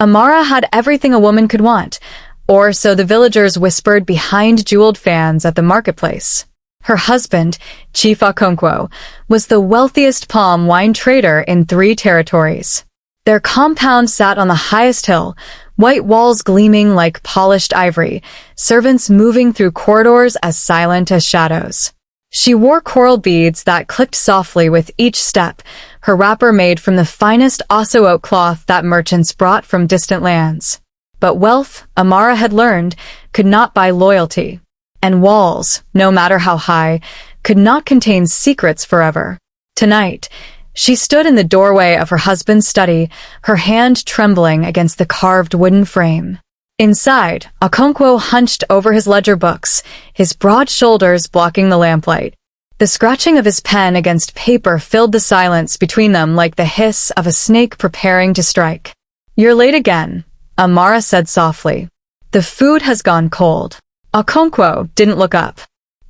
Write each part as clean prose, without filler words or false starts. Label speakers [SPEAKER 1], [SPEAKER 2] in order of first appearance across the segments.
[SPEAKER 1] Amara had everything a woman could want, or so the villagers whispered behind jeweled fans at the marketplace. Her husband, Chief Okonkwo, was the wealthiest palm wine trader in 3 territories. Their compound sat on the highest hill, white walls gleaming like polished ivory, servants moving through corridors as silent as shadows. She wore coral beads that clicked softly with each step, her wrapper made from the finest osso oak cloth that merchants brought from distant lands. But wealth, Amara had learned, could not buy loyalty. And walls, no matter how high, could not contain secrets forever. Tonight, she stood in the doorway of her husband's study, her hand trembling against the carved wooden frame. Inside, Okonkwo hunched over his ledger books, his broad shoulders blocking the lamplight. The scratching of his pen against paper filled the silence between them like the hiss of a snake preparing to strike. "You're late again," Amara said softly. "The food has gone cold." Okonkwo didn't look up.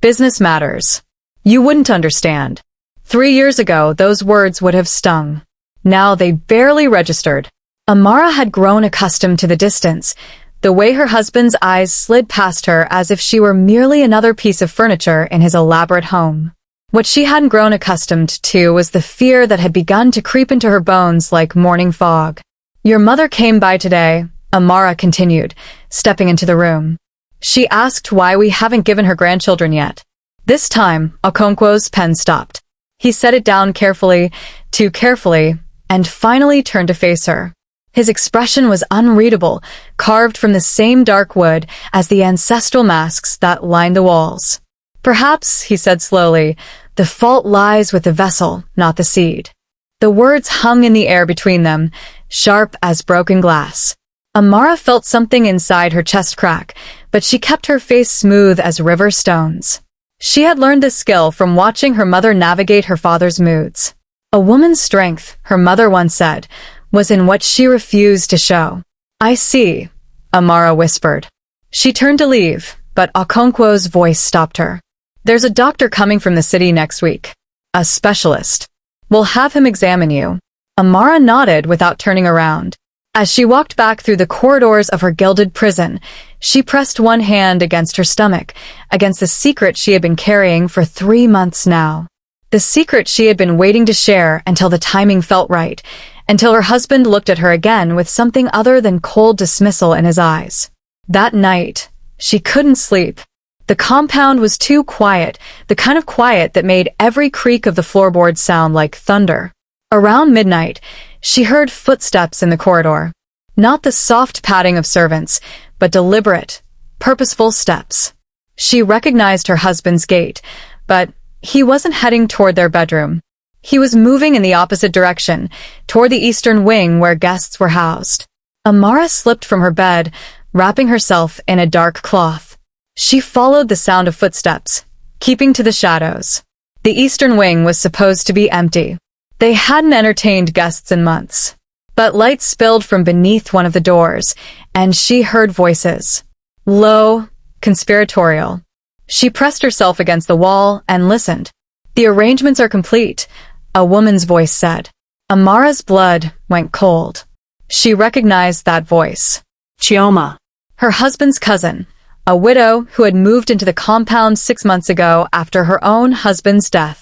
[SPEAKER 1] "Business matters. You wouldn't understand. 3 years ago, those words would have stung. Now they barely registered." Amara had grown accustomed to the distance, the way her husband's eyes slid past her as if she were merely another piece of furniture in his elaborate home. What she hadn't grown accustomed to was the fear that had begun to creep into her bones like morning fog. "Your mother came by today," Amara continued, stepping into the room. "She asked why we haven't given her grandchildren yet." This time, Okonkwo's pen stopped. He set it down carefully, too carefully, and finally turned to face her. His expression was unreadable, carved from the same dark wood as the ancestral masks that lined the walls. "Perhaps," he said slowly, "the fault lies with the vessel, not the seed." The words hung in the air between them, sharp as broken glass. Amara felt something inside her chest crack, but she kept her face smooth as river stones. She had learned this skill from watching her mother navigate her father's moods. A woman's strength, her mother once said, was in what she refused to show. "I see," Amara whispered. She turned to leave, but Okonkwo's voice stopped her. "There's a doctor coming from the city next week. A specialist. We'll have him examine you." Amara nodded without turning around. As she walked back through the corridors of her gilded prison, she pressed one hand against her stomach, against the secret she had been carrying for 3 months now. The secret she had been waiting to share until the timing felt right, until her husband looked at her again with something other than cold dismissal in his eyes. That night, she couldn't sleep. The compound was too quiet, the kind of quiet that made every creak of the floorboards sound like thunder. Around midnight, she heard footsteps in the corridor. Not the soft padding of servants, but deliberate, purposeful steps. She recognized her husband's gait, but he wasn't heading toward their bedroom. He was moving in the opposite direction, toward the eastern wing where guests were housed. Amara slipped from her bed, wrapping herself in a dark cloth. She followed the sound of footsteps, keeping to the shadows. The eastern wing was supposed to be empty. They hadn't entertained guests in months. But light spilled from beneath one of the doors, and she heard voices. Low, conspiratorial. She pressed herself against the wall and listened. "The arrangements are complete," a woman's voice said. Amara's blood went cold. She recognized that voice. Chioma, her husband's cousin, a widow who had moved into the compound 6 months ago after her own husband's death.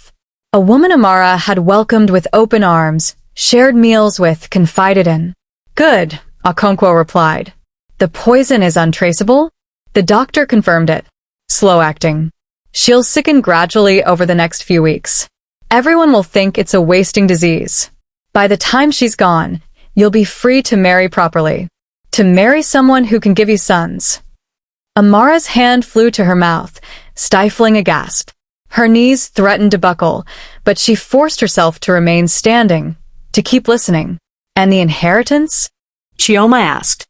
[SPEAKER 1] A woman Amara had welcomed with open arms, shared meals with, confided in. "Good," Okonkwo replied. "The poison is untraceable?" The doctor confirmed it. "Slow acting. She'll sicken gradually over the next few weeks. Everyone will think it's a wasting disease. By the time she's gone, you'll be free to marry properly. To marry someone who can give you sons." Amara's hand flew to her mouth, stifling a gasp. Her knees threatened to buckle, but she forced herself to remain standing, to keep listening. "And the inheritance?" Chioma asked.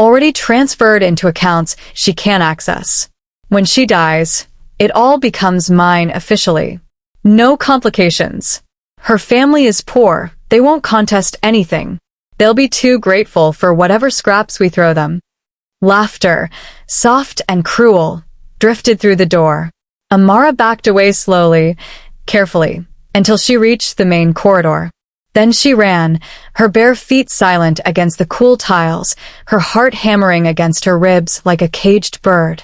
[SPEAKER 1] "Already transferred into accounts she can't access. When she dies, it all becomes mine officially. No complications. Her family is poor, they won't contest anything. They'll be too grateful for whatever scraps we throw them." Laughter, soft and cruel, drifted through the door. Amara backed away slowly, carefully, until she reached the main corridor. Then she ran, her bare feet silent against the cool tiles, her heart hammering against her ribs like a caged bird.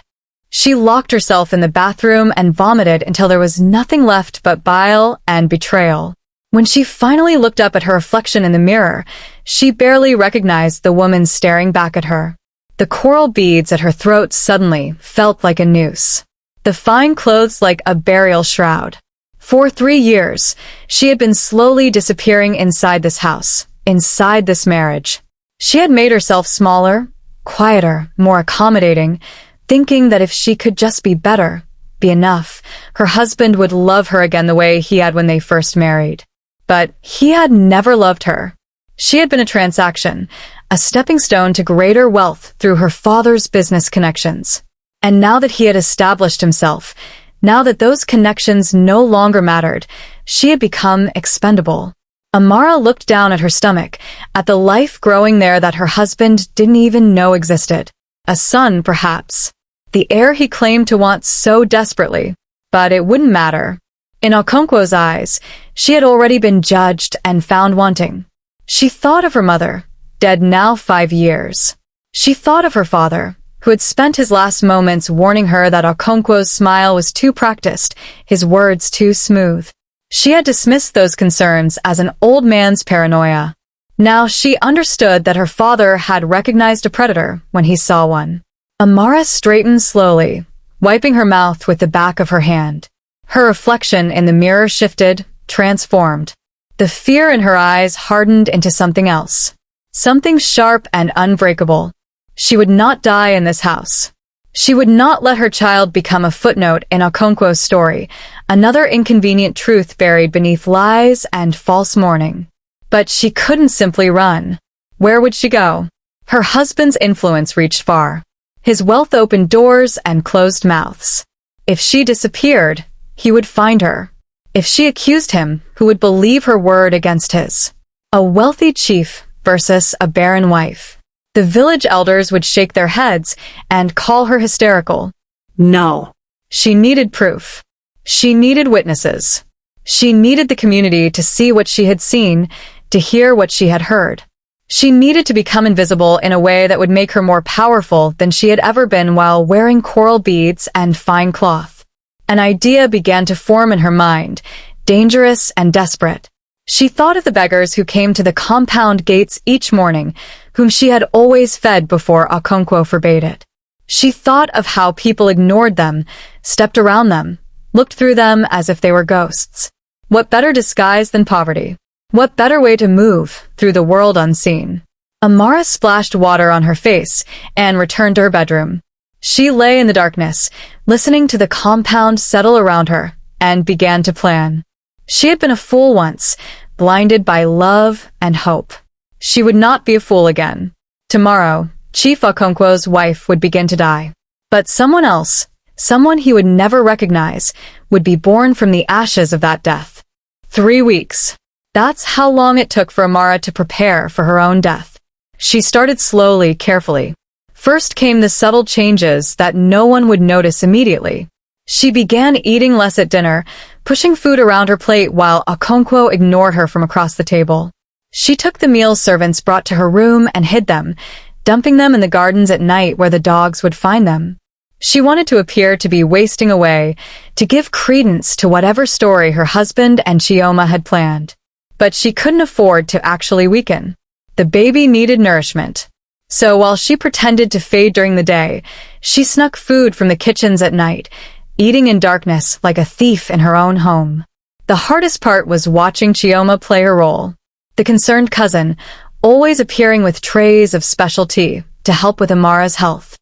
[SPEAKER 1] She locked herself in the bathroom and vomited until there was nothing left but bile and betrayal. When she finally looked up at her reflection in the mirror, she barely recognized the woman staring back at her. The coral beads at her throat suddenly felt like a noose. The fine clothes like a burial shroud. For 3 years, she had been slowly disappearing inside this house, inside this marriage. She had made herself smaller, quieter, more accommodating, thinking that if she could just be better, be enough, her husband would love her again the way he had when they first married. But he had never loved her. She had been a transaction, a stepping stone to greater wealth through her father's business connections. And now that he had established himself, now that those connections no longer mattered, she had become expendable. Amara looked down at her stomach, at the life growing there that her husband didn't even know existed. A son, perhaps. The heir he claimed to want so desperately. But it wouldn't matter. In Okonkwo's eyes, she had already been judged and found wanting. She thought of her mother, dead now 5 years. She thought of her father, who had spent his last moments warning her that Okonkwo's smile was too practiced, his words too smooth. She had dismissed those concerns as an old man's paranoia. Now she understood that her father had recognized a predator when he saw one. Amara straightened slowly, wiping her mouth with the back of her hand. Her reflection in the mirror shifted, transformed. The fear in her eyes hardened into something else. Something sharp and unbreakable. She would not die in this house. She would not let her child become a footnote in Okonkwo's story, another inconvenient truth buried beneath lies and false mourning. But she couldn't simply run. Where would she go? Her husband's influence reached far. His wealth opened doors and closed mouths. If she disappeared, he would find her. If she accused him, who would believe her word against his? A wealthy chief versus a barren wife. The village elders would shake their heads and call her hysterical. No. She needed proof. She needed witnesses. She needed the community to see what she had seen, to hear what she had heard. She needed to become invisible in a way that would make her more powerful than she had ever been while wearing coral beads and fine cloth. An idea began to form in her mind, dangerous and desperate. She thought of the beggars who came to the compound gates each morning, whom she had always fed before Okonkwo forbade it. She thought of how people ignored them, stepped around them, looked through them as if they were ghosts. What better disguise than poverty? What better way to move through the world unseen? Amara splashed water on her face and returned to her bedroom. She lay in the darkness, listening to the compound settle around her, and began to plan. She had been a fool once, blinded by love and hope. She would not be a fool again. Tomorrow, Chief Okonkwo's wife would begin to die. But someone else, someone he would never recognize, would be born from the ashes of that death. 3 weeks. That's how long it took for Amara to prepare for her own death. She started slowly, carefully. First came the subtle changes that no one would notice immediately. She began eating less at dinner, pushing food around her plate while Okonkwo ignored her from across the table. She took the meals servants brought to her room and hid them, dumping them in the gardens at night where the dogs would find them. She wanted to appear to be wasting away, to give credence to whatever story her husband and Chioma had planned. But she couldn't afford to actually weaken. The baby needed nourishment. So while she pretended to fade during the day, she snuck food from the kitchens at night, eating in darkness like a thief in her own home. The hardest part was watching Chioma play her role. The concerned cousin, always appearing with trays of special tea to help with Amara's health.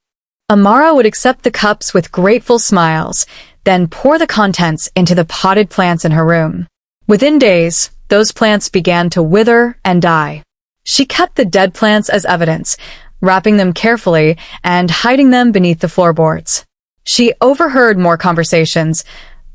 [SPEAKER 1] Amara would accept the cups with grateful smiles, then pour the contents into the potted plants in her room. Within days, those plants began to wither and die. She kept the dead plants as evidence, wrapping them carefully and hiding them beneath the floorboards. She overheard more conversations,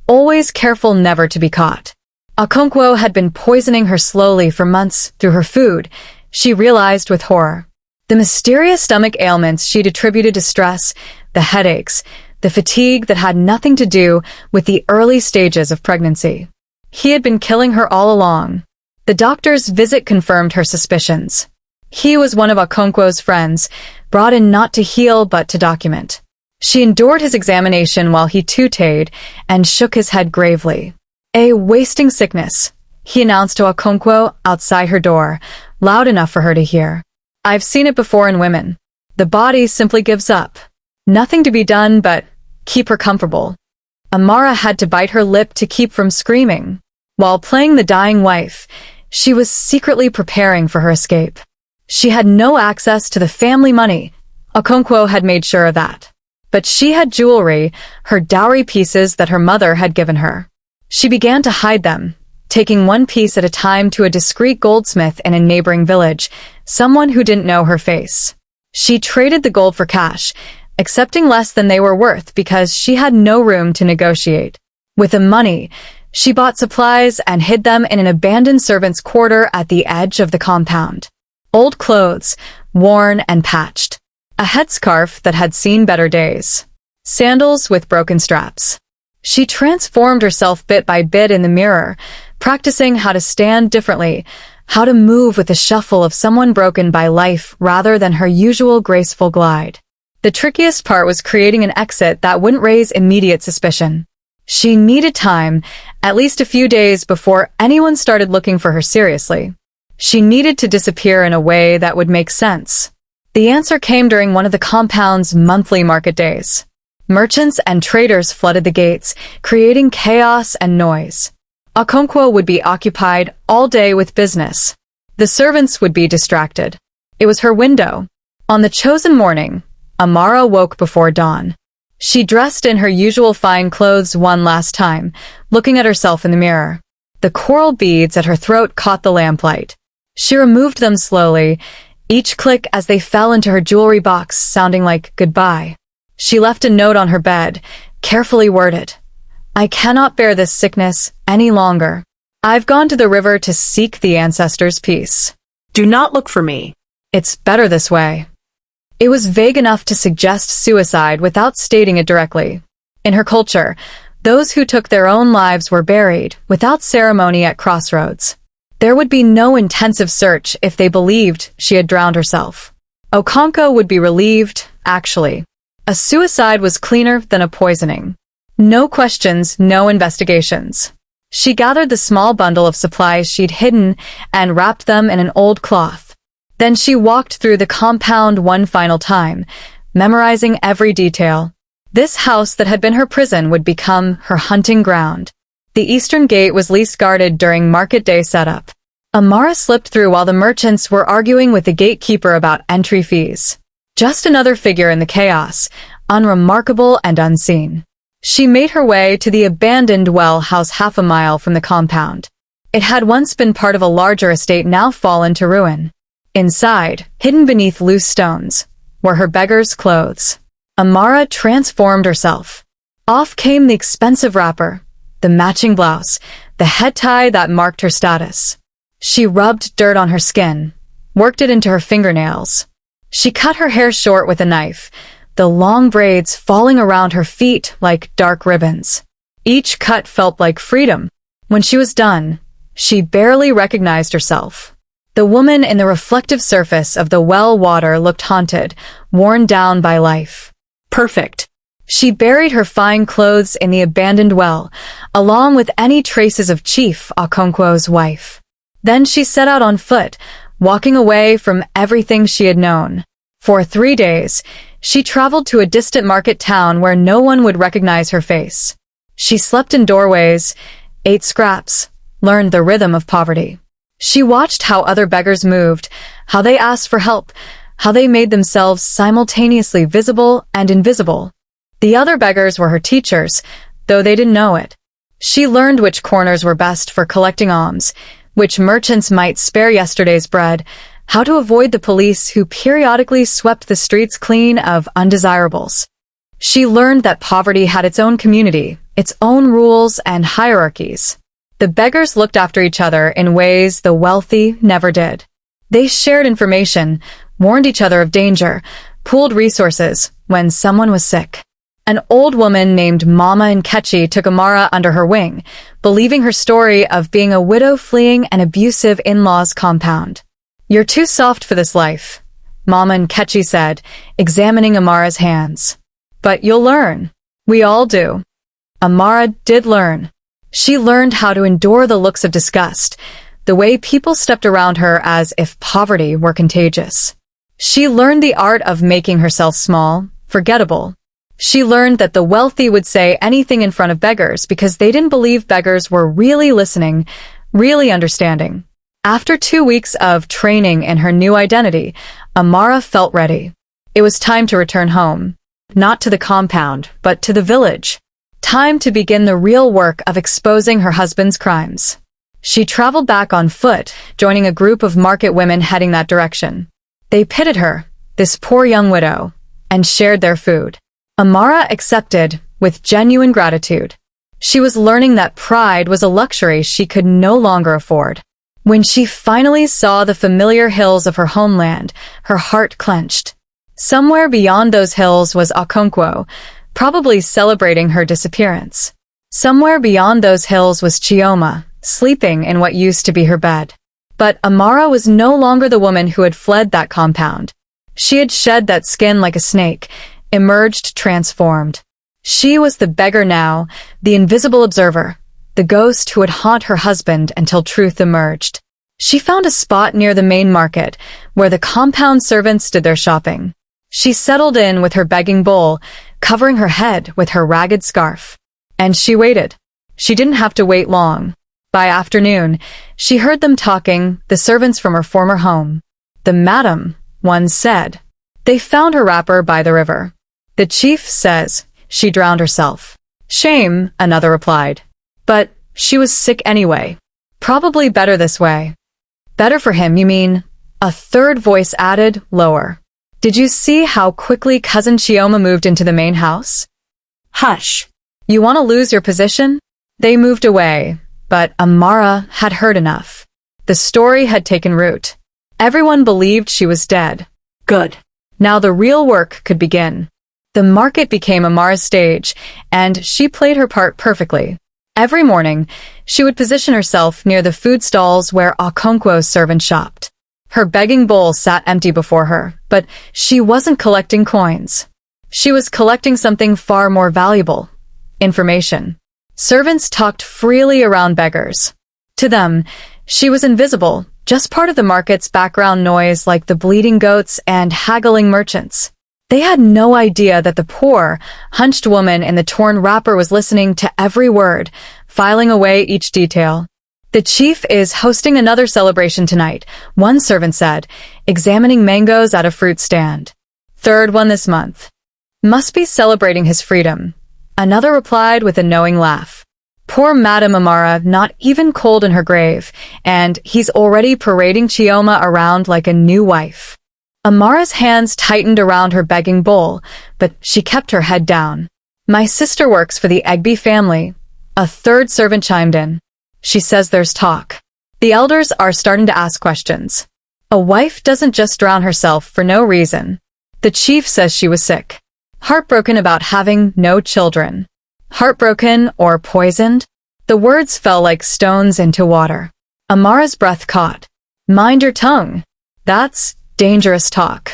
[SPEAKER 1] always careful never to be caught. Okonkwo had been poisoning her slowly for months through her food, she realized with horror. The mysterious stomach ailments she'd attributed to stress, the headaches, the fatigue that had nothing to do with the early stages of pregnancy. He had been killing her all along. The doctor's visit confirmed her suspicions. He was one of Okonkwo's friends, brought in not to heal but to document. She endured his examination while he tutted and shook his head gravely. "A wasting sickness," he announced to Okonkwo outside her door, loud enough for her to hear. "I've seen it before in women. The body simply gives up. Nothing to be done but keep her comfortable." Amara had to bite her lip to keep from screaming. While playing the dying wife, she was secretly preparing for her escape. She had no access to the family money. Okonkwo had made sure of that. But she had jewelry, her dowry pieces that her mother had given her. She began to hide them, taking one piece at a time to a discreet goldsmith in a neighboring village, someone who didn't know her face. She traded the gold for cash, accepting less than they were worth because she had no room to negotiate. With the money, she bought supplies and hid them in an abandoned servant's quarter at the edge of the compound. Old clothes, worn and patched. A headscarf that had seen better days. Sandals with broken straps. She transformed herself bit by bit in the mirror, practicing how to stand differently, how to move with the shuffle of someone broken by life rather than her usual graceful glide. The trickiest part was creating an exit that wouldn't raise immediate suspicion. She needed time, at least a few days before anyone started looking for her seriously. She needed to disappear in a way that would make sense. The answer came during one of the compound's monthly market days. Merchants and traders flooded the gates, creating chaos and noise. Okonkwo would be occupied all day with business. The servants would be distracted. It was her window. On the chosen morning, Amara woke before dawn. She dressed in her usual fine clothes one last time, looking at herself in the mirror. The coral beads at her throat caught the lamplight. She removed them slowly, each click as they fell into her jewelry box sounding like goodbye. She left a note on her bed, carefully worded. "I cannot bear this sickness any longer. I've gone to the river to seek the ancestors' peace. Do not look for me. It's better this way." It was vague enough to suggest suicide without stating it directly. In her culture, those who took their own lives were buried, without ceremony at crossroads. There would be no intensive search if they believed she had drowned herself. Okonkwo would be relieved, actually. A suicide was cleaner than a poisoning. No questions, no investigations. She gathered the small bundle of supplies she'd hidden and wrapped them in an old cloth. Then she walked through the compound one final time, memorizing every detail. This house that had been her prison would become her hunting ground. The eastern gate was least guarded during market day setup. Amara slipped through while the merchants were arguing with the gatekeeper about entry fees. Just another figure in the chaos, unremarkable and unseen. She made her way to the abandoned well house half a mile from the compound. It had once been part of a larger estate now fallen to ruin. Inside, hidden beneath loose stones, were her beggar's clothes. Amara transformed herself. Off came the expensive wrapper, the matching blouse, the head tie that marked her status. She rubbed dirt on her skin, worked it into her fingernails. She cut her hair short with a knife, the long braids falling around her feet like dark ribbons. Each cut felt like freedom. When she was done, she barely recognized herself. The woman in the reflective surface of the well water looked haunted, worn down by life. Perfect. She buried her fine clothes in the abandoned well, along with any traces of Chief Okonkwo's wife. Then she set out on foot, walking away from everything she had known. For 3 days, she traveled to a distant market town where no one would recognize her face. She slept in doorways, ate scraps, learned the rhythm of poverty. She watched how other beggars moved, how they asked for help, how they made themselves simultaneously visible and invisible. The other beggars were her teachers, though they didn't know it. She learned which corners were best for collecting alms, which merchants might spare yesterday's bread, how to avoid the police who periodically swept the streets clean of undesirables. She learned that poverty had its own community, its own rules and hierarchies. The beggars looked after each other in ways the wealthy never did. They shared information, warned each other of danger, pooled resources when someone was sick. An old woman named Mama Nkechi took Amara under her wing, believing her story of being a widow fleeing an abusive in-laws compound. "You're too soft for this life," Mama Nkechi said, examining Amara's hands. "But you'll learn. We all do." Amara did learn. She learned how to endure the looks of disgust, the way people stepped around her as if poverty were contagious. She learned the art of making herself small, forgettable. She learned that the wealthy would say anything in front of beggars because they didn't believe beggars were really listening, really understanding. After 2 weeks of training in her new identity, Amara felt ready. It was time to return home. Not to the compound, but to the village. Time to begin the real work of exposing her husband's crimes. She traveled back on foot, joining a group of market women heading that direction. They pitied her, this poor young widow, and shared their food. Amara accepted with genuine gratitude. She was learning that pride was a luxury she could no longer afford. When she finally saw the familiar hills of her homeland, her heart clenched. Somewhere beyond those hills was Okonkwo, probably celebrating her disappearance. Somewhere beyond those hills was Chioma, sleeping in what used to be her bed. But Amara was no longer the woman who had fled that compound. She had shed that skin like a snake, emerged transformed. She was the beggar now, the invisible observer, the ghost who would haunt her husband until truth emerged. She found a spot near the main market, where the compound servants did their shopping. She settled in with her begging bowl, covering her head with her ragged scarf. And she waited. She didn't have to wait long. By afternoon, she heard them talking, the servants from her former home. "The madam," one said. "They found her wrapper by the river. The chief says she drowned herself." "Shame," another replied. "But she was sick anyway. Probably better this way." "Better for him, you mean?" a third voice added, lower. "Did you see how quickly Cousin Chioma moved into the main house?" "Hush. You want to lose your position?" They moved away, but Amara had heard enough. The story had taken root. Everyone believed she was dead. Good. Now the real work could begin. The market became Amara's stage, and she played her part perfectly. Every morning, she would position herself near the food stalls where Okonkwo's servant shopped. Her begging bowl sat empty before her, but she wasn't collecting coins. She was collecting something far more valuable: information. Servants talked freely around beggars. To them, she was invisible, just part of the market's background noise like the bleating goats and haggling merchants. They had no idea that the poor, hunched woman in the torn wrapper was listening to every word, filing away each detail. "The chief is hosting another celebration tonight," one servant said, examining mangoes at a fruit stand. "Third one this month. Must be celebrating his freedom," another replied with a knowing laugh. "Poor Madame Amara, not even cold in her grave, and he's already parading Chioma around like a new wife." Amara's hands tightened around her begging bowl, but she kept her head down. "My sister works for the Egby family," a third servant chimed in. "She says there's talk. The elders are starting to ask questions. A wife doesn't just drown herself for no reason. The chief says she was sick. Heartbroken about having no children. Heartbroken or poisoned?" The words fell like stones into water. Amara's breath caught. "Mind your tongue. That's dangerous talk.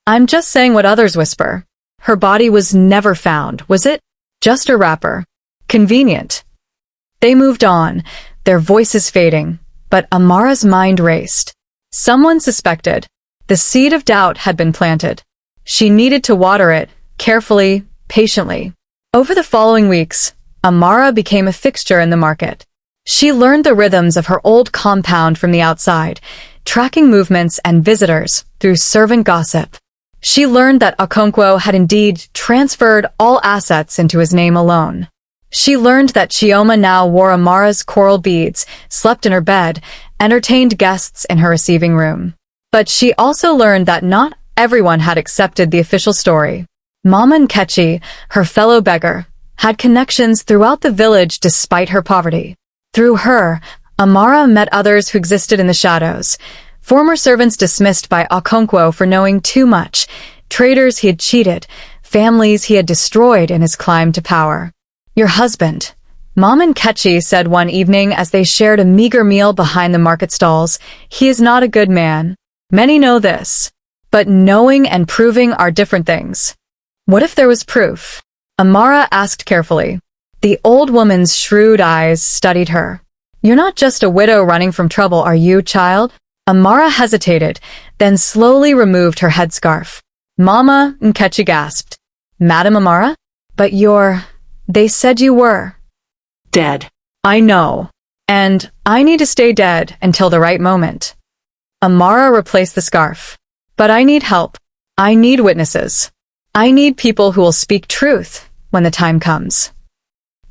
[SPEAKER 1] I'm just saying what others whisper. Her body was never found, was it? Just a wrapper. Convenient." They moved on, their voices fading, but Amara's mind raced. Someone suspected. The seed of doubt had been planted. She needed to water it, carefully, patiently. Over the following weeks, Amara became a fixture in the market. She learned the rhythms of her old compound from the outside, tracking movements and visitors through servant gossip. She learned that Okonkwo had indeed transferred all assets into his name alone. She learned that Chioma now wore Amara's coral beads, slept in her bed, entertained guests in her receiving room. But she also learned that not everyone had accepted the official story. Mama Nkechi, her fellow beggar, had connections throughout the village despite her poverty. Through her, Amara met others who existed in the shadows. Former servants dismissed by Okonkwo for knowing too much, traders he had cheated, families he had destroyed in his climb to power. "Your husband," Mom and Ketchy said one evening as they shared a meager meal behind the market stalls, "he is not a good man. Many know this. But knowing and proving are different things." "What if there was proof?" Amara asked carefully. The old woman's shrewd eyes studied her. "You're not just a widow running from trouble, are you, child?" Amara hesitated, then slowly removed her headscarf. "Mama," Nkechi gasped. "Madam Amara? But they said you were."
[SPEAKER 2] Dead.
[SPEAKER 1] "I know. And I need to stay dead until the right moment." Amara replaced the scarf. "But I need help. I need witnesses. I need people who will speak truth when the time comes."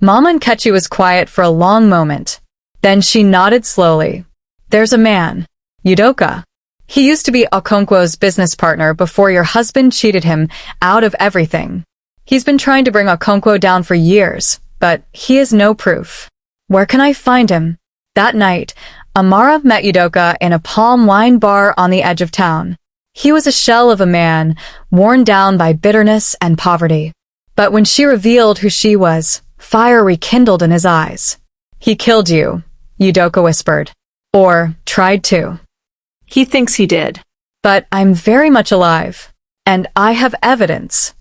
[SPEAKER 1] Mama Nkechi was quiet for a long moment. Then she nodded slowly. "There's a man, Udoka. He used to be Okonkwo's business partner before your husband cheated him out of everything. He's been trying to bring Okonkwo down for years, but he has no proof. Where can I find him?" That night, Amara met Udoka in a palm wine bar on the edge of town. He was a shell of a man, worn down by bitterness and poverty. But when she revealed who she was, fire rekindled in his eyes. "He killed you," Udoka whispered. "Or tried to."
[SPEAKER 2] He thinks he did.
[SPEAKER 1] "But I'm very much alive, and I have evidence."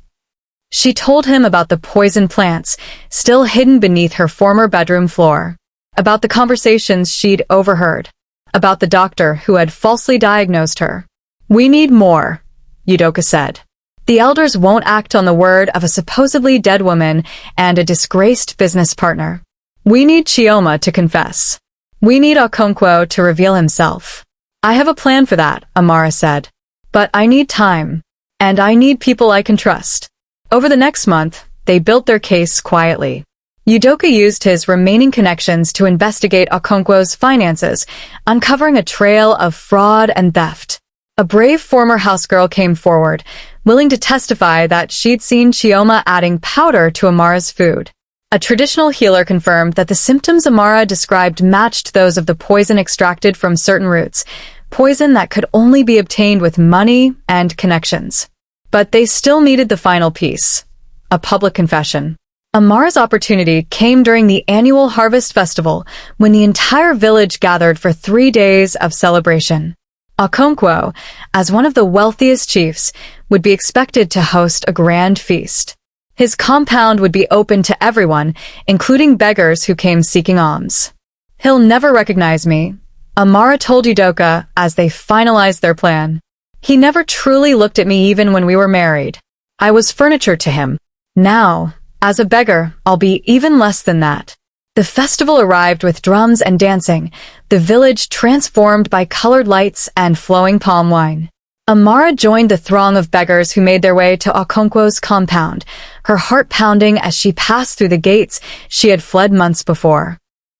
[SPEAKER 1] She told him about the poison plants still hidden beneath her former bedroom floor, about the conversations she'd overheard, about the doctor who had falsely diagnosed her. "We need more," Udoka said. "The elders won't act on the word of a supposedly dead woman and a disgraced business partner. We need Chioma to confess. We need Okonkwo to reveal himself." "I have a plan for that," Amara said. "But I need time, and I need people I can trust." Over the next month, they built their case quietly. Udoka used his remaining connections to investigate Okonkwo's finances, uncovering a trail of fraud and theft. A brave former housegirl came forward, willing to testify that she'd seen Chioma adding powder to Amara's food. A traditional healer confirmed that the symptoms Amara described matched those of the poison extracted from certain roots, poison that could only be obtained with money and connections. But they still needed the final piece, a public confession. Amara's opportunity came during the annual Harvest Festival, when the entire village gathered for 3 days of celebration. Okonkwo, as one of the wealthiest chiefs, would be expected to host a grand feast. His compound would be open to everyone, including beggars who came seeking alms. "He'll never recognize me," Amara told Udoka as they finalized their plan. "He never truly looked at me even when we were married. I was furniture to him. Now, as a beggar, I'll be even less than that." The festival arrived with drums and dancing, the village transformed by colored lights and flowing palm wine. Amara joined the throng of beggars who made their way to Okonkwo's compound, her heart pounding as she passed through the gates she had fled months before.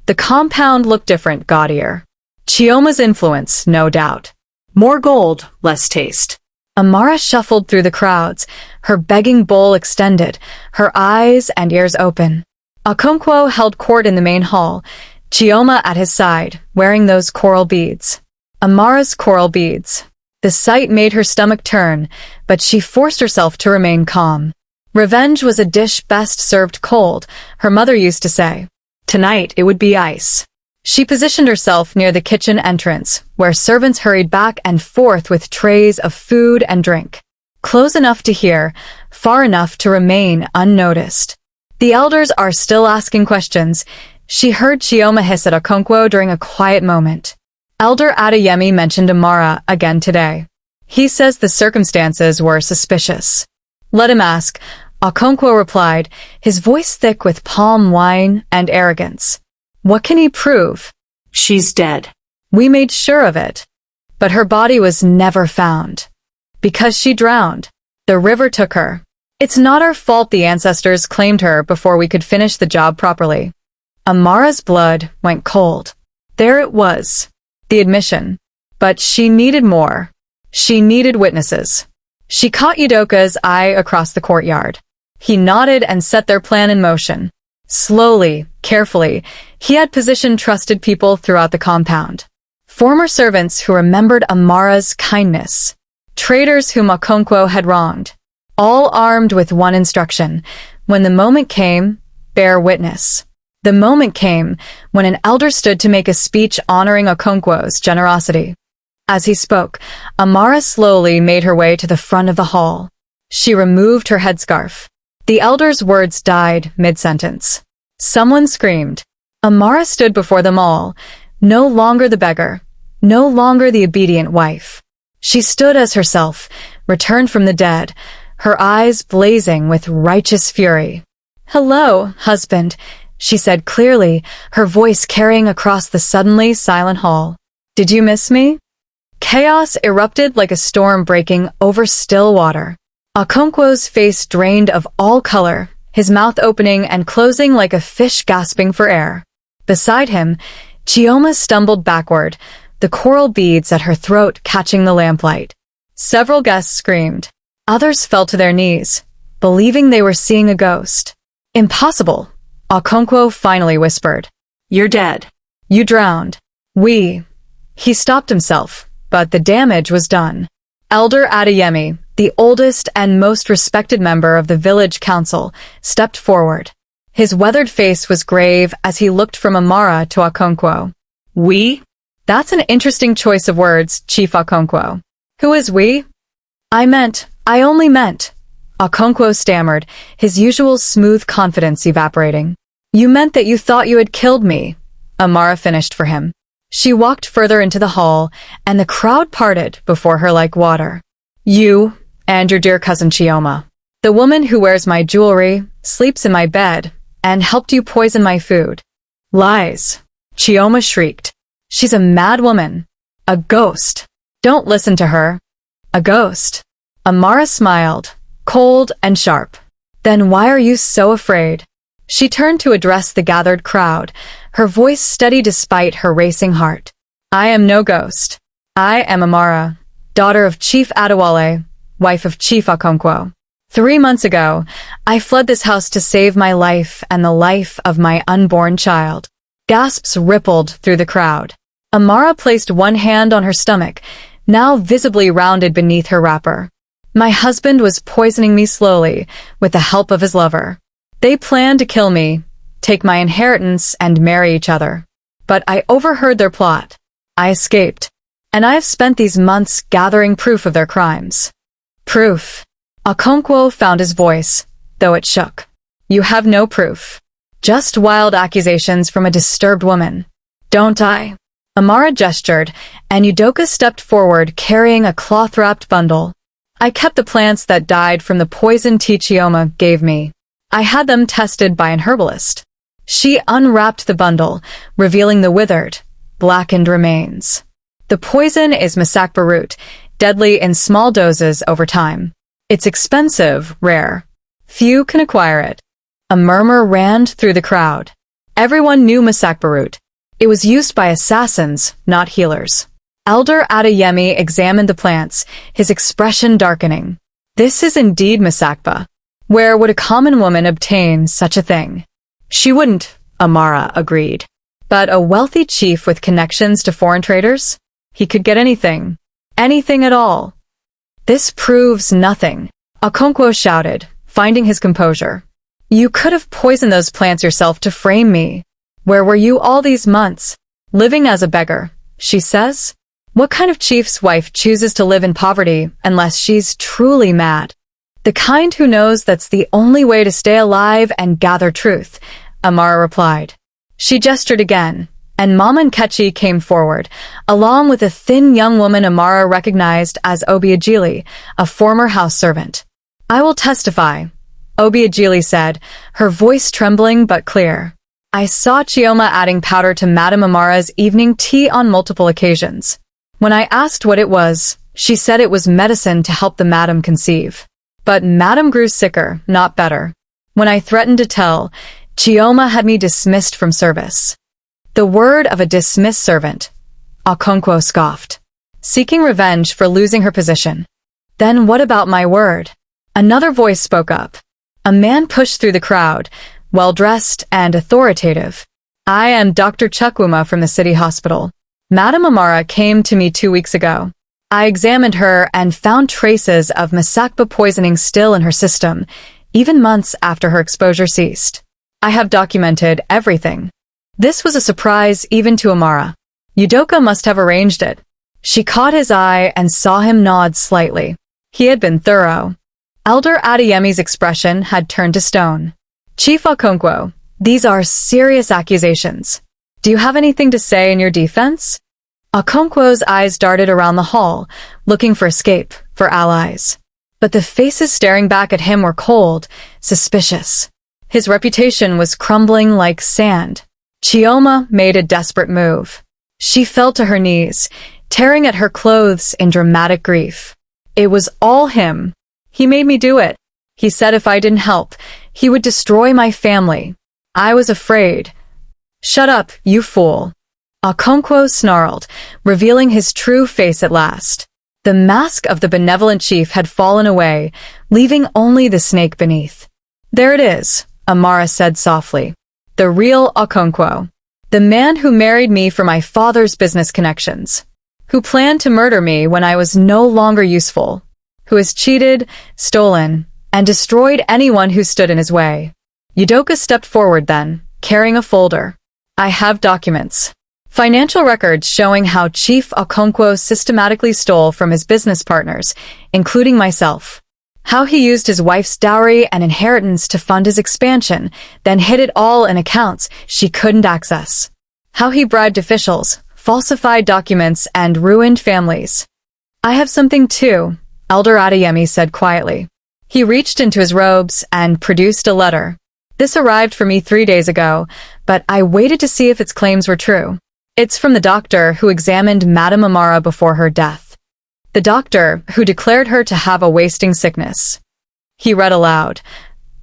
[SPEAKER 1] The compound looked different, gaudier. Chioma's influence, no doubt.
[SPEAKER 2] More gold, less taste.
[SPEAKER 1] Amara shuffled through the crowds, her begging bowl extended, her eyes and ears open. Okonkwo held court in the main hall, Chioma at his side, wearing those coral beads. Amara's coral beads. The sight made her stomach turn, but she forced herself to remain calm. Revenge was a dish best served cold, her mother used to say. Tonight it would be ice. She positioned herself near the kitchen entrance, where servants hurried back and forth with trays of food and drink. Close enough to hear, far enough to remain unnoticed. "The elders are still asking questions," she heard Chioma hiss at Okonkwo during a quiet moment. "Elder Adeyemi mentioned Amara again today. He says the circumstances were suspicious." "Let him ask," Okonkwo replied, his voice thick with palm wine and arrogance. "What can he prove?"
[SPEAKER 2] "She's dead."
[SPEAKER 1] "We made sure of it. But her body was never found. Because she drowned. The river took her. It's not our fault the ancestors claimed her before we could finish the job properly." Amara's blood went cold. There it was. The admission. But she needed more. She needed witnesses. She caught Udoka's eye across the courtyard. He nodded and set their plan in motion. Slowly, carefully, he had positioned trusted people throughout the compound. Former servants who remembered Amara's kindness. Traders whom Okonkwo had wronged. all armed with one instruction. When the moment came, bear witness. The moment came when an elder stood to make a speech honoring Okonkwo's generosity. As he spoke, Amara slowly made her way to the front of the hall. She removed her headscarf. The elder's words died mid-sentence. Someone screamed. Amara stood before them all, no longer the beggar, no longer the obedient wife. She stood as herself, returned from the dead, her eyes blazing with righteous fury. "Hello, husband," she said clearly, her voice carrying across the suddenly silent hall. "Did you miss me?" Chaos erupted like a storm breaking over still water. Okonkwo's face drained of all color, his mouth opening and closing like a fish gasping for air. Beside him, Chioma stumbled backward, the coral beads at her throat catching the lamplight. Several guests screamed. Others fell to their knees, believing they were seeing a ghost. "Impossible," Okonkwo finally whispered.
[SPEAKER 2] "You're dead."
[SPEAKER 1] "You drowned." He stopped himself, but the damage was done. Elder Adeyemi, the oldest and most respected member of the village council, stepped forward. His weathered face was grave as he looked from Amara to Okonkwo. "We?" "That's an interesting choice of words, Chief Okonkwo." "Who is we?" I only meant, Okonkwo stammered, his usual smooth confidence evaporating. "You meant that you thought you had killed me," Amara finished for him. She walked further into the hall, and the crowd parted before her like water. "You and your dear cousin Chioma. The woman who wears my jewelry, sleeps in my bed, and helped you poison my food." "Lies," Chioma shrieked. "She's a mad woman. A ghost." "Don't listen to her." "A ghost." Amara smiled, cold and sharp. "Then why are you so afraid?" She turned to address the gathered crowd, her voice steady despite her racing heart. "I am no ghost. I am Amara, daughter of Chief Adewale, wife of Chief Okonkwo. 3 months ago, I fled this house to save my life and the life of my unborn child." Gasps rippled through the crowd. Amara placed one hand on her stomach, now visibly rounded beneath her wrapper. "My husband was poisoning me slowly, with the help of his lover. They planned to kill me, take my inheritance, and marry each other. But I overheard their plot. I escaped. And I have spent these months gathering proof of their crimes." "Proof?" Okonkwo found his voice, though it shook. "You have no proof. Just wild accusations from a disturbed woman." "Don't I?" Amara gestured, and Udoka stepped forward carrying a cloth-wrapped bundle. "I kept the plants that died from the poison Chioma gave me. I had them tested by an herbalist." She unwrapped the bundle, revealing the withered, blackened remains. "The poison is misakba root, deadly in small doses over time. It's expensive, rare. Few can acquire it." A murmur ran through the crowd. Everyone knew misakba root. It was used by assassins, not healers. Elder Adeyemi examined the plants, his expression darkening. "This is indeed misakba. Where would a common woman obtain such a thing?" "She wouldn't," Amara agreed. "But a wealthy chief with connections to foreign traders? He could get anything. Anything at all." "This proves nothing," Okonkwo shouted, finding his composure. "You could have poisoned those plants yourself to frame me. Where were you all these months? Living as a beggar," she says. "What kind of chief's wife chooses to live in poverty unless she's truly mad?" "The kind who knows that's the only way to stay alive and gather truth," Amara replied. She gestured again, and Mama Nkechi came forward, along with a thin young woman Amara recognized as Obiagili, a former house servant. "I will testify," Obiagili said, her voice trembling but clear. "I saw Chioma adding powder to Madame Amara's evening tea on multiple occasions. When I asked what it was, she said it was medicine to help the madam conceive. But Madam grew sicker, not better. When I threatened to tell, Chioma had me dismissed from service." The word of a dismissed servant, Okonkwo scoffed, seeking revenge for losing her position. "Then what about my word?" Another voice spoke up. A man pushed through the crowd, well-dressed and authoritative. "I am Dr. Chukwuma from the city hospital. Madam Amara came to me 2 weeks ago. I examined her and found traces of masakba poisoning still in her system, even months after her exposure ceased. I have documented everything. This was a surprise even to Amara. Udoka must have arranged it. She caught his eye and saw him nod slightly. He had been thorough. Elder Adeyemi's expression had turned to stone. Chief Okonkwo, these are serious accusations. Do you have anything to say in your defense? Okonkwo's eyes darted around the hall, looking for escape, for allies. But the faces staring back at him were cold, suspicious. His reputation was crumbling like sand. Chioma made a desperate move. She fell to her knees, tearing at her clothes in dramatic grief. It was all him. He made me do it. He said if I didn't help, he would destroy my family. I was afraid. Shut up, you fool. Okonkwo snarled, revealing his true face at last. The mask of the benevolent chief had fallen away, leaving only the snake beneath. There it is, Amara said softly. The real Okonkwo. The man who married me for my father's business connections. Who planned to murder me when I was no longer useful. Who has cheated, stolen, and destroyed anyone who stood in his way. Udoka stepped forward then, carrying a folder. I have documents. Financial records showing how Chief Okonkwo systematically stole from his business partners, including myself. How he used his wife's dowry and inheritance to fund his expansion, then hid it all in accounts she couldn't access. How he bribed officials, falsified documents, and ruined families. I have something too, Elder Adeyemi said quietly. He reached into his robes and produced a letter. This arrived for me 3 days ago, but I waited to see if its claims were true. It's from the doctor who examined Madame Amara before her death. The doctor who declared her to have a wasting sickness. He read aloud,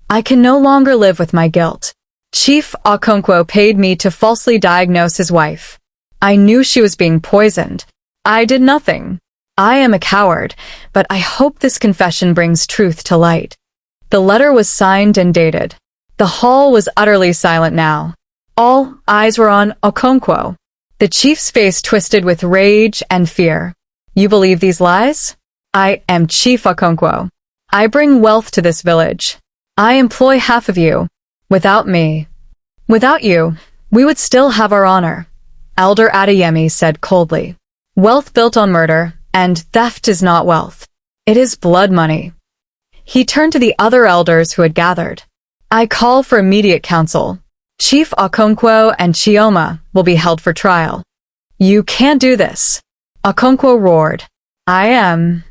[SPEAKER 1] I can no longer live with my guilt. Chief Okonkwo paid me to falsely diagnose his wife. I knew she was being poisoned. I did nothing. I am a coward, but I hope this confession brings truth to light. The letter was signed and dated. The hall was utterly silent now. All eyes were on Okonkwo. The chief's face twisted with rage and fear. You believe these lies? I am Chief Okonkwo. I bring wealth to this village. I employ half of you. Without me. Without you, we would still have our honor. Elder Adeyemi said coldly. Wealth built on murder, and theft is not wealth. It is blood money. He turned to the other elders who had gathered. I call for immediate counsel. Chief Okonkwo and Chioma will be held for trial. You can't do this. Okonkwo roared. I am.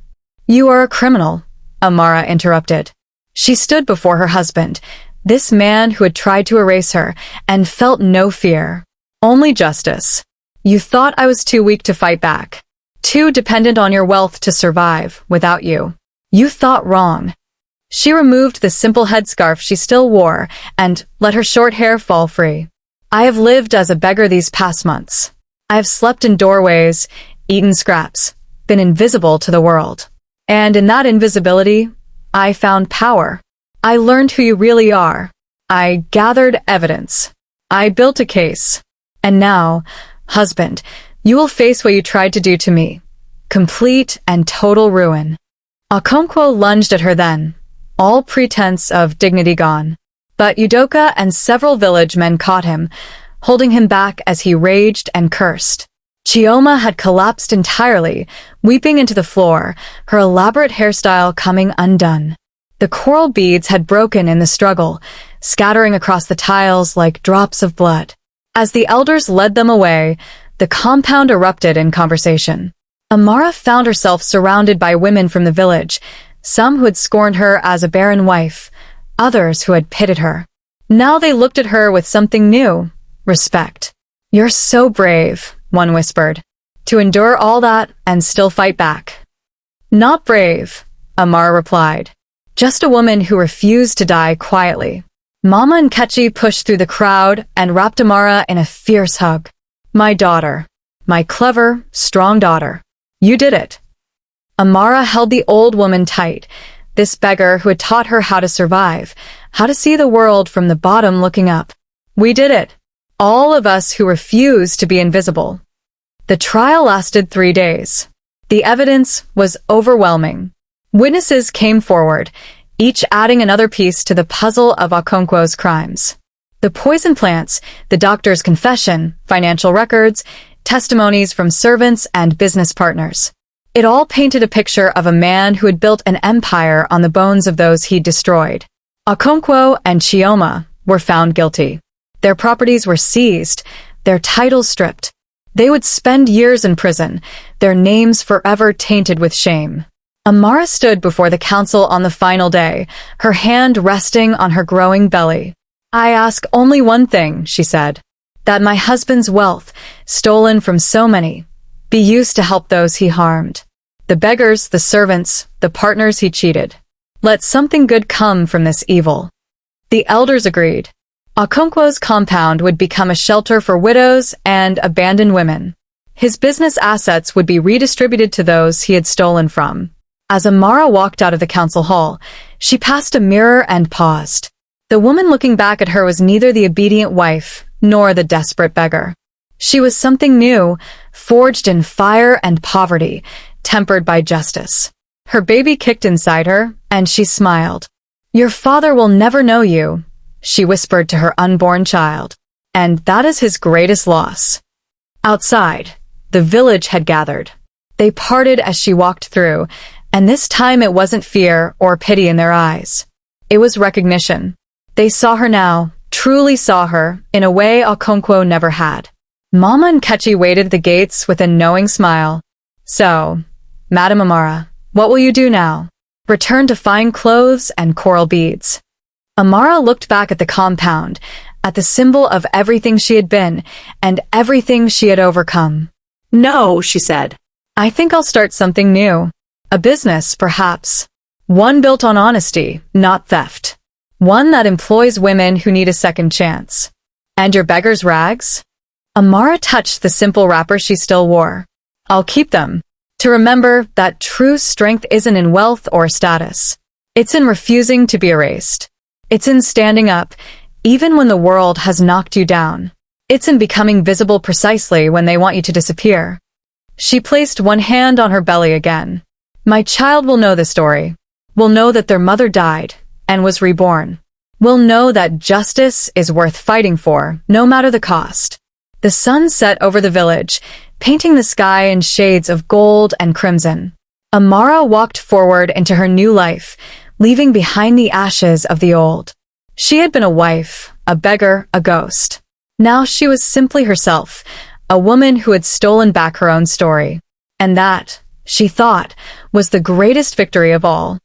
[SPEAKER 1] You are a criminal, Amara interrupted. She stood before her husband, this man who had tried to erase her, and felt no fear. Only justice. You thought I was too weak to fight back. Too dependent on your wealth to survive without you. You thought wrong. She removed the simple headscarf she still wore and let her short hair fall free. I have lived as a beggar these past months. I have slept in doorways, eaten scraps, been invisible to the world. And in that invisibility, I found power. I learned who you really are. I gathered evidence. I built a case. And now, husband, you will face what you tried to do to me. Complete and total ruin. Okonkwo lunged at her then, all pretense of dignity gone. But Udoka and several village men caught him, holding him back as he raged and cursed. Chioma had collapsed entirely, weeping into the floor, her elaborate hairstyle coming undone. The coral beads had broken in the struggle, scattering across the tiles like drops of blood. As the elders led them away, the compound erupted in conversation. Amara found herself surrounded by women from the village, some who had scorned her as a barren wife, others who had pitied her. Now they looked at her with something new, respect. You're so brave, one whispered, to endure all that and still fight back. Not brave, Amara replied, just a woman who refused to die quietly. Mama and Kechi pushed through the crowd and wrapped Amara in a fierce hug. My daughter, my clever, strong daughter. You did it. Amara held the old woman tight, this beggar who had taught her how to survive, how to see the world from the bottom looking up. We did it. All of us who refused to be invisible. The trial lasted 3 days. The evidence was overwhelming. Witnesses came forward, each adding another piece to the puzzle of Okonkwo's crimes. The poison plants, the doctor's confession, financial records, testimonies from servants and business partners. It all painted a picture of a man who had built an empire on the bones of those he'd destroyed. Okonkwo and Chioma were found guilty. Their properties were seized, their titles stripped. They would spend years in prison, their names forever tainted with shame. Amara stood before the council on the final day, her hand resting on her growing belly. "I ask only one thing," she said, "that my husband's wealth, stolen from so many, be used to help those he harmed. The beggars, the servants, the partners he cheated. Let something good come from this evil." The elders agreed. Okonkwo's compound would become a shelter for widows and abandoned women. His business assets would be redistributed to those he had stolen from. As Amara walked out of the council hall, she passed a mirror and paused. The woman looking back at her was neither the obedient wife nor the desperate beggar. She was something new, forged in fire and poverty, tempered by justice. Her baby kicked inside her, and she smiled. "Your father will never know you," she whispered to her unborn child, "and that is his greatest loss." Outside, the village had gathered. They parted as she walked through, and this time it wasn't fear or pity in their eyes. It was recognition. They saw her now, truly saw her, in a way Okonkwo never had. Mama Nkechi waited at the gates with a knowing smile. "So, Madam Amara, what will you do now?" "Return to fine clothes and coral beads." Amara looked back at the compound, at the symbol of everything she had been and everything she had overcome.
[SPEAKER 2] "No," she said.
[SPEAKER 1] "I think I'll start something new. A business, perhaps. One built on honesty, not theft. One that employs women who need a second chance." "And your beggar's rags?" Amara touched the simple wrapper she still wore. "I'll keep them. To remember that true strength isn't in wealth or status. It's in refusing to be erased. It's in standing up, even when the world has knocked you down. It's in becoming visible precisely when they want you to disappear." She placed one hand on her belly again. "My child will know the story. Will know that their mother died and was reborn. Will know that justice is worth fighting for, no matter the cost." The sun set over the village, painting the sky in shades of gold and crimson. Amara walked forward into her new life, leaving behind the ashes of the old. She had been a wife, a beggar, a ghost. Now she was simply herself, a woman who had stolen back her own story. And that, she thought, was the greatest victory of all.